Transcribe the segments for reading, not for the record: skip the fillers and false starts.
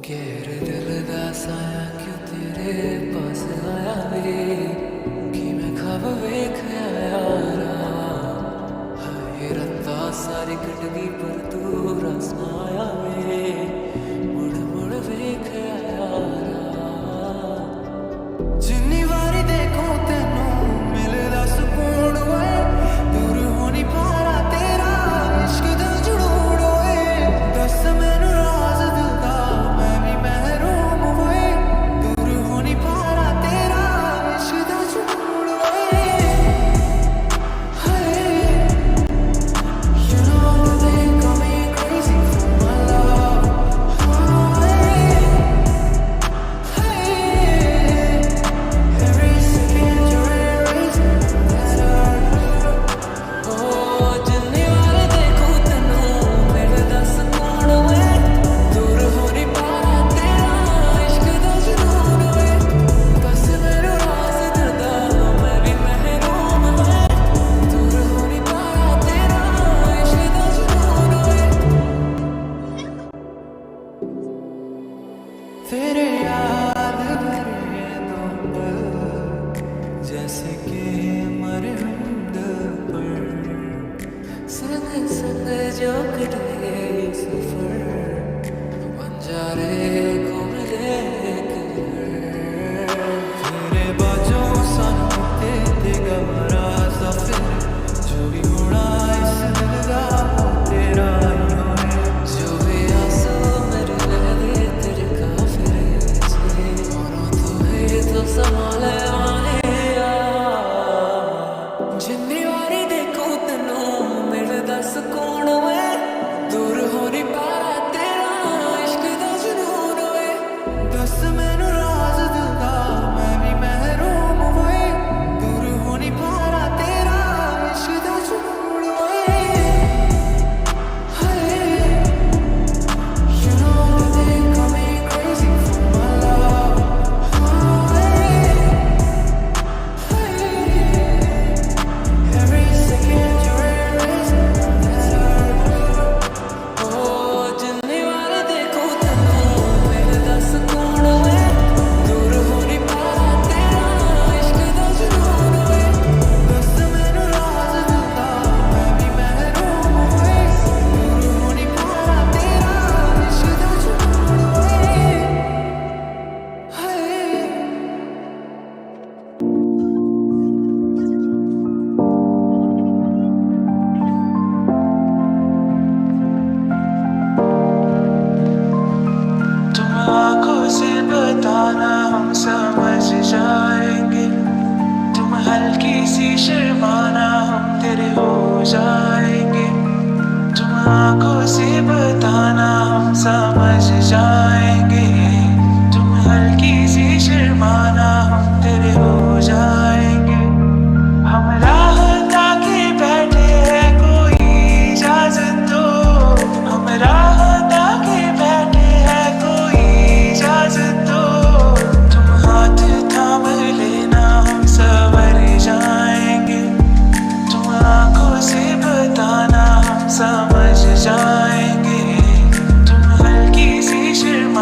गहरे दिल दा साया क्यों तेरे पास आया वे कि मैं ख्वाब वेख यारा हाय रत्ता सारी कट गई पर तू रस ना आया वे मुड़ मुड़ वेख यारा जिन्नी वारी देखो तेनू मिलदा सुकून वे दूर हो नहीं पा रहा तेरा इश्क दा जुनून वे दस मैनू राज दिल दा मैं भी महरूम वे दूर हो नहीं पा रहा तेरा इश्क दा जुनून वे हाय you know they call me crazy for my love every second you're erasing that heart oh जिन्नी वार देखूं तेनू मिलदा सुकून वे दूर हो नहीं पा रहा तेरा इश्क दा जुनून वे बस मेरे राज दिल दा मैं भी महरूम वे दूर हो नहीं पा रहा तेरा इश्क दा जुनून वे तेरे याद भरे दो पल जैसे कि मरे हम दिल पर संग संग जो कटे सफर बंजारे को मिले एक घर तेरे बाजों सानू ते गवारा सफर जो भी होना इस दिल दा वो तेरा ही होए जो भी आंसू मेरे लहरे तेरे काफिले से दोनों तो है तो संभाले वाले जिन्नी वारी देखूं तेनू मिलदा सुकून वे दूर हो नहीं पा रहा तेरा इश्क दा जुनून वे दस मैनू राज दिल दा मैं भी महरूम वे दूर हो नहीं पा रहा तेरा इश्क दा जुनून वे हाय you know they call me crazy for my love every second you're erasing that heart oh जिन्नी वार देखूं तेनू मिलदा सुकून वे दूर हो नहीं पा रहा तेरा इश्क दा जुनून वे दस मैनू राज दिल दा मैं भी महरूम वे दूर हो नहीं पा रहा तेरा इश्क दा जुनून वे हाय तुम आंखों से बताना हम समझ जाएंगे तुम हल्की सी शर्माना हम तेरे हो जाएंगे तुम आंखों से बताना हम समझ जाएंगे तुम हल्की सी शर्माना हम तेरे हो जाएंगे हम राह ताके बैठे हैं कोई इजाजत दो हम राह ताके बैठे हैं कोई इजाजत दो तुम हाथ थाम लेना हम संवर जाएंगे तुम आंखों से बताना हम समझ जाएंगे तुम हल्की सी शर्मा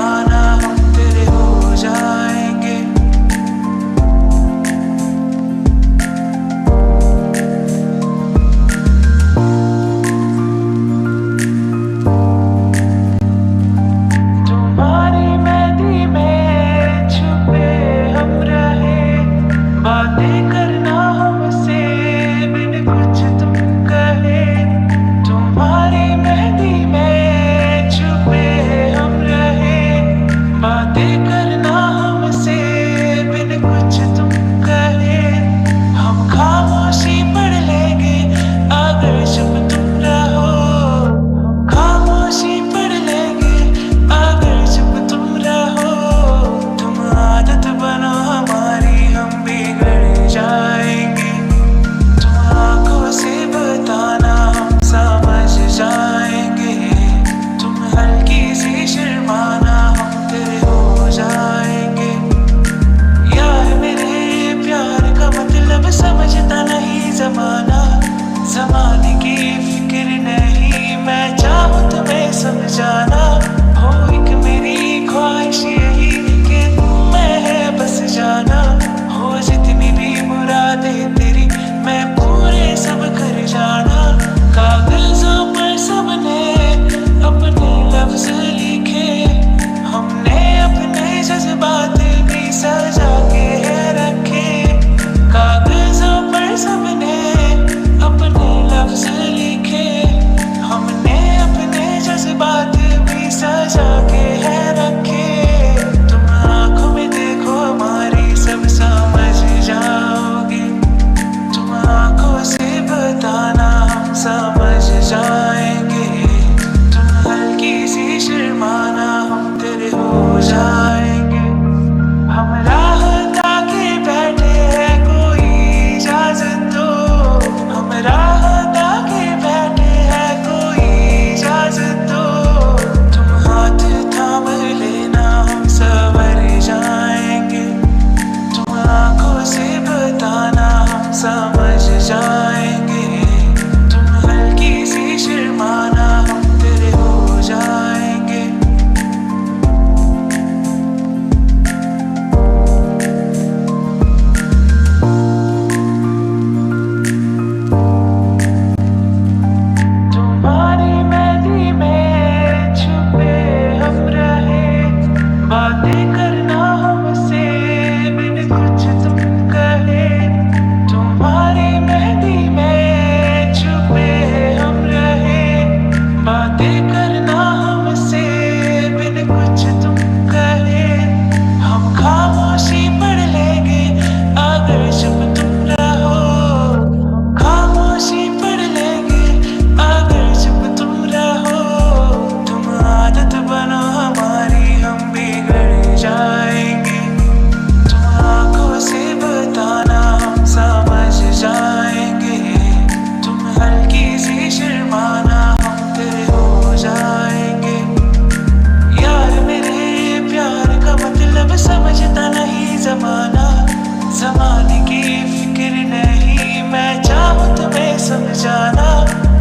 जाना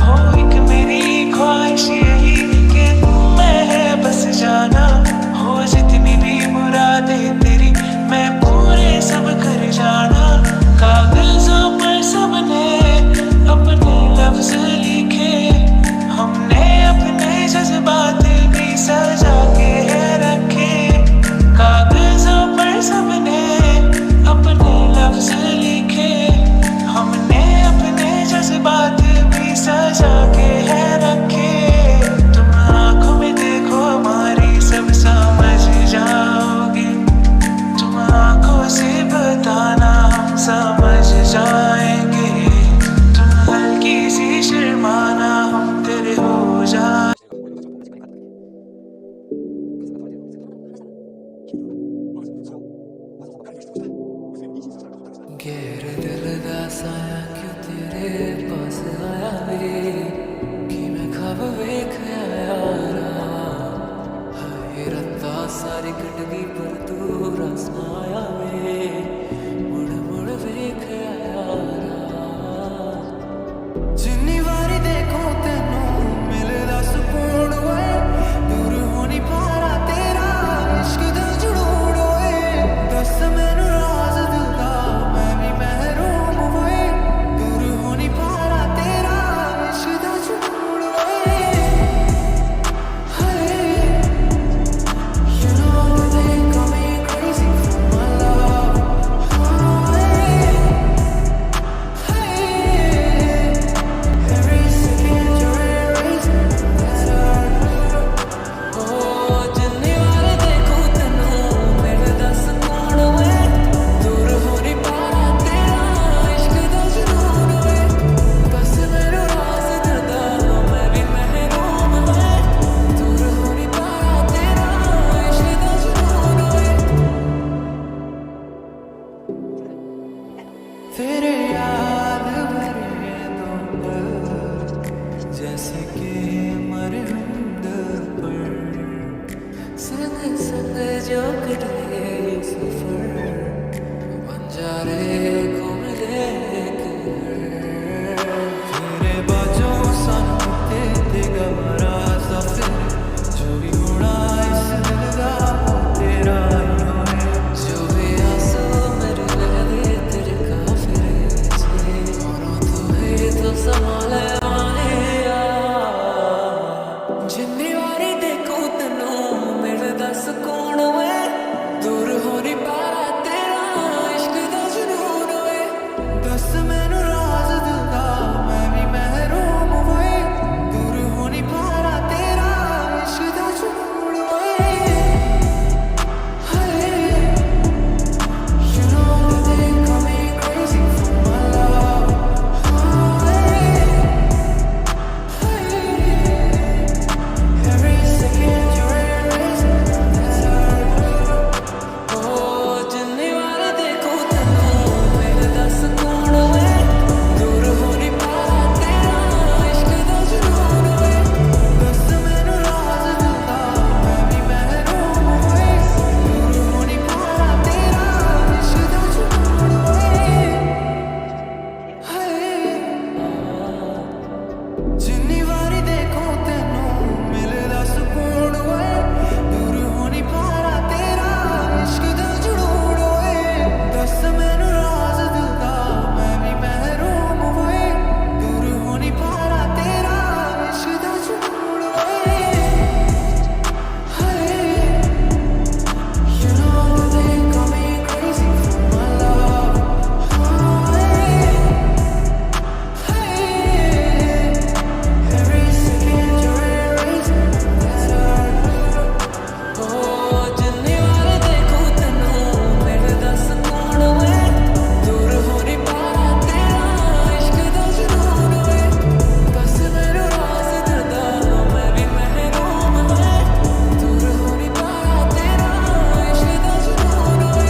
हो, एक मेरी ख्वाहिश यही कि तू मैं है बस जाना हो, जितनी भी मुरादें तेरी मैं पूरे सब कर जाना। कागजों पर सबने अपने लफ्ज लिखे, हमने अपने जज्बात भी सजा के है रखे। कागजों पर सबने अपने लफ्ज लिखे, हमने अपने जज्बात भी सजा के है रखे। तुम आंखों में देखो हमारी सब समझ जाओगे, तुम आंखों से बताना हम समझ जाएंगे। तुम हल्की सी शर्माना हम तेरे हो जाए। गैर दिल दा साया क्यों तेरे पास आया वे, कि मैं ख्वाब वेख यारा। हाय रत्ता सारी कट गई पर तू रस ना आया वे, मुड़ मुड़ वेख यारा। जिन्नी वारी देखो तेनू मिलदा सुकून वे, दूर हो नहीं पा रहा तेरा इश्क दा जुनून वे। दस मैनू राज दिल दा मैं भी महरूम वे, दूर हो नहीं पा रहा तेरा इश्क दा जुनून वे। हाय you know they call me crazy for my love. Every second you're erasing that heart. Oh, जिन्नी वार देखूं तेनू मिलदा सुकून वे, दूर हो नहीं पा रहा तेरा इश्क दा जुनून वे। बस मैनू राज दिंदा मैं भी महरूम वे, दूर हो नहीं पा रहा तेरा इश्क दा जुनून वे। तेरे याद भरे दो पल, जैसे कि मरहम दिल पर। संग संग जो कटे सफर, बंजारे को मिले एक घर। तेरे बाजों सानू ते गवारा सफर, जो भी होना इस दिल दा वो तेरा ही होए। जो भी आंसू मेरे लहदे तेरे काफिले चे, दोनों तू है तो संभाले माहिया। जिन्नी वारी देखूं तेनू मिलदा सुकून वे, दूर हो नहीं पा रहा तेरा इश्क दा जुनून वे। दस मैनू राज दिल दा मैं भी महरूम वे, दूर हो नहीं पा रहा तेरा इश्क दा जुनून वे। हाय you know they call me crazy for my love. Every second you're erasing that heart. Oh, जिन्नी वार देखूं तेनू मिलदा सुकून वे, दूर हो नहीं पा रहा तेरा इश्क दा जुनून वे। दस मैनू राज दिल दा मैं भी महरूम वे, दूर हो नहीं पा रहा तेरा इश्क दा जुनून वे। हाय जिन्नी वारी देखो तेनू मिलदा सुकून वे, दूर हो नहीं पा रहा तेरा इश्क दा जुनून वे। दस मैनू राज दिल दा मैं भी महरूम वे, दूर हो नहीं पा रहा तेरा इश्क दा जुनून वे। हाय you know they call me crazy for my love. Every second you're erasing that heart. Oh, जिन्नी वार देखूं तेनू मिलदा सुकून वे, दूर हो नहीं पा रहा तेरा इश्क दा जुनून वे। बस मैनू राज दिंदा मैं भी महरूम वे, दूर हो नहीं पा रहा तेरा इश्क दा जुनून वे।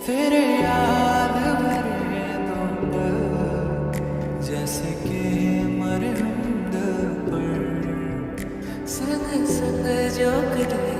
तेरे याद भरे दो पल, जैसे कि मरहम दिल पर। संग संग जो कटे